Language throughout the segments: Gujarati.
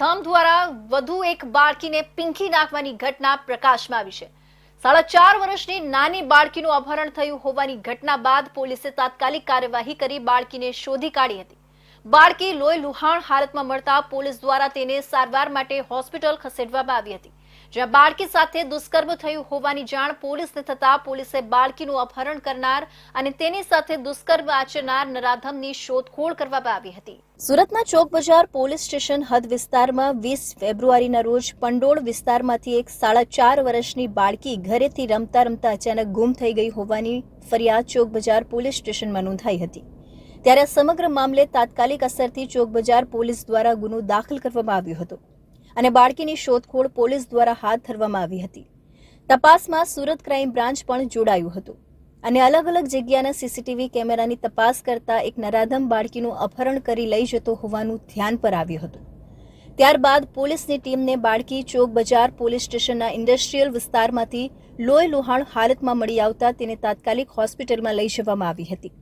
ધામ દ્વારા વધુ એક બાળકીને પીંખી નાખવાની ઘટના પ્રકાશમાં આવી છે। 4.5 વર્ષની નાની બાળકીનું અપહરણ થયું હોવાની ઘટના બાદ પોલીસે તાત્કાલિક કાર્યવાહી કરી બાળકીને શોધી કાઢી હતી। બાળકી લોહી લુહાણ હાલતમાં મળતા પોલીસ દ્વારા તેને સારવાર માટે હોસ્પિટલ ખસેડવામાં આવી હતી, જ્યાં બાળકી સાથે દુષ્કર્મ થયું હોવાની જાણ પોલીસને થતા પોલીસે બાળકીનું અપહરણ કરનાર અને તેની સાથે દુષ્કર્મ આચરનાર નરાધમની શોધખોળ કરવામાં આવી હતી। સુરતના ચોક બજાર પોલીસ સ્ટેશન હદ વિસ્તારમાં 20 ફેબ્રુઆરીના રોજ પંડોળ વિસ્તારમાંથી એક 4.5 વર્ષની બાળકી ઘરેથી રમતા રમતા અચાનક ગુમ થઈ ગઈ હોવાની ફરિયાદ ચોક બજાર પોલીસ સ્ટેશનમાં નોંધાઈ હતી। ત્યારે સમગ્ર મામલે તાત્કાલિક અસરથી ચોક બજાર પોલીસ દ્વારા ગુનો દાખલ કરવામાં આવ્યો હતો અને બાળકીની શોધખોળ પોલીસ દ્વારા હાથ ધરવામાં આવી હતી। તપાસમાં સુરત ક્રાઇમ બ્રાન્ચ પણ જોડાયું હતું અને અલગ અલગ જગ્યાના સીસીટીવી કેમેરાની તપાસ કરતા એક નરાધમ બાળકીનું અપહરણ કરી લઈ જતો હોવાનું ધ્યાન પર આવ્યું હતું। ત્યારબાદ પોલીસની ટીમને બાળકી ચોક બજાર પોલીસ સ્ટેશનના ઇન્ડસ્ટ્રીયલ વિસ્તારમાંથી લોહી લુહાણ હાલતમાં મળી આવતા તેને તાત્કાલિક હોસ્પિટલમાં લઈ જવામાં આવી હતી।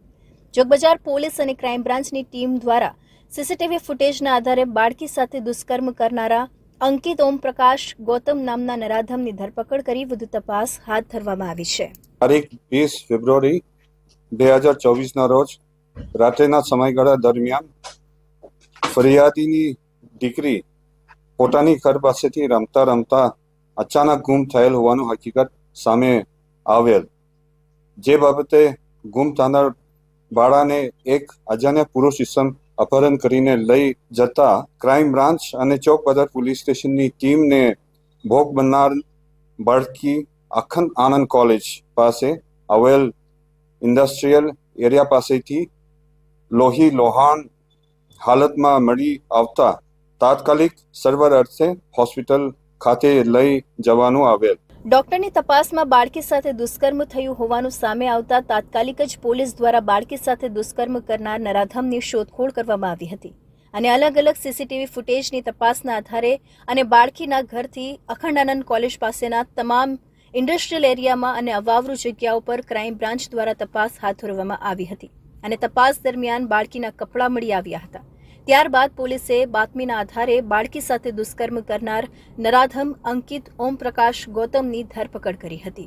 ચોક બજાર પોલીસ અને ક્રાઇમ બ્રાન્ચની ટીમ દ્વારા સીસીટીવી ફૂટેજના આધારે બાળકી સાથે દુષ્કર્મ કરનારા અંકિત ઓમપ્રકાશ ગૌતમ નામના નરાધમની ધરપકડ કરી વધુ તપાસ હાથ ધરવામાં આવી છે। તારીખ 20 ફેબ્રુઆરી 2024ના રોજ રાત્રિના સમયગાળા દરમિયાન ફરિયાદીની દીકરી પોતાની ઘર પાસેથી રમતા રમતા અચાનક ગુમ થયેલ હોવાનું હકીકત સામે આવેલ, જે બાબતે ગુમ થનાર બાળાને એક અજાણ્યા પુરુષ ઇસમ અપહરણ કરીને લઈ જતા ક્રાઇમ બ્રાન્ચ અને ચોક બજાર પોલીસ સ્ટેશનની ટીમને ભોગ બનનાર બાળકી અખંડ આનંદ કોલેજ પાસે આવેલ ઇન્ડસ્ટ્રીયલ એરિયા પાસેથી લોહી લોહાણ હાલતમાં મળી આવતા તાત્કાલિક સારવાર અર્થે હોસ્પિટલ ખાતે લઈ જવાનું આવેલ। ડોક્ટરની તપાસમાં બાળકી સાથે દુષ્કર્મ થયું હોવાનું સામે આવતા તાત્કાલિક જ પોલીસ દ્વારા બાળકી સાથે દુષ્કર્મ કરનાર નરાધમની શોધખોળ કરવામાં આવી હતી અને અલગ અલગ સીસીટીવી ફૂટેજની તપાસના આધારે અને બાળકીના ઘરથી અખંડ આનંદ કોલેજ પાસેના તમામ ઇન્ડસ્ટ્રીયલ એરિયામાં અને અવાવરૂ જગ્યાઓ પર ક્રાઇમ બ્રાન્ચ દ્વારા તપાસ હાથ ધરવામાં આવી હતી અને તપાસ દરમિયાન બાળકીના કપડાં મળી આવ્યા હતા। ત્યારબાદ પોલીસે બાતમીના આધારે બાળકી સાથે દુષ્કર્મ કરનાર નરાધમ અંકિત ઓમપ્રકાશ ગૌતમની ધરપકડ કરી હતી।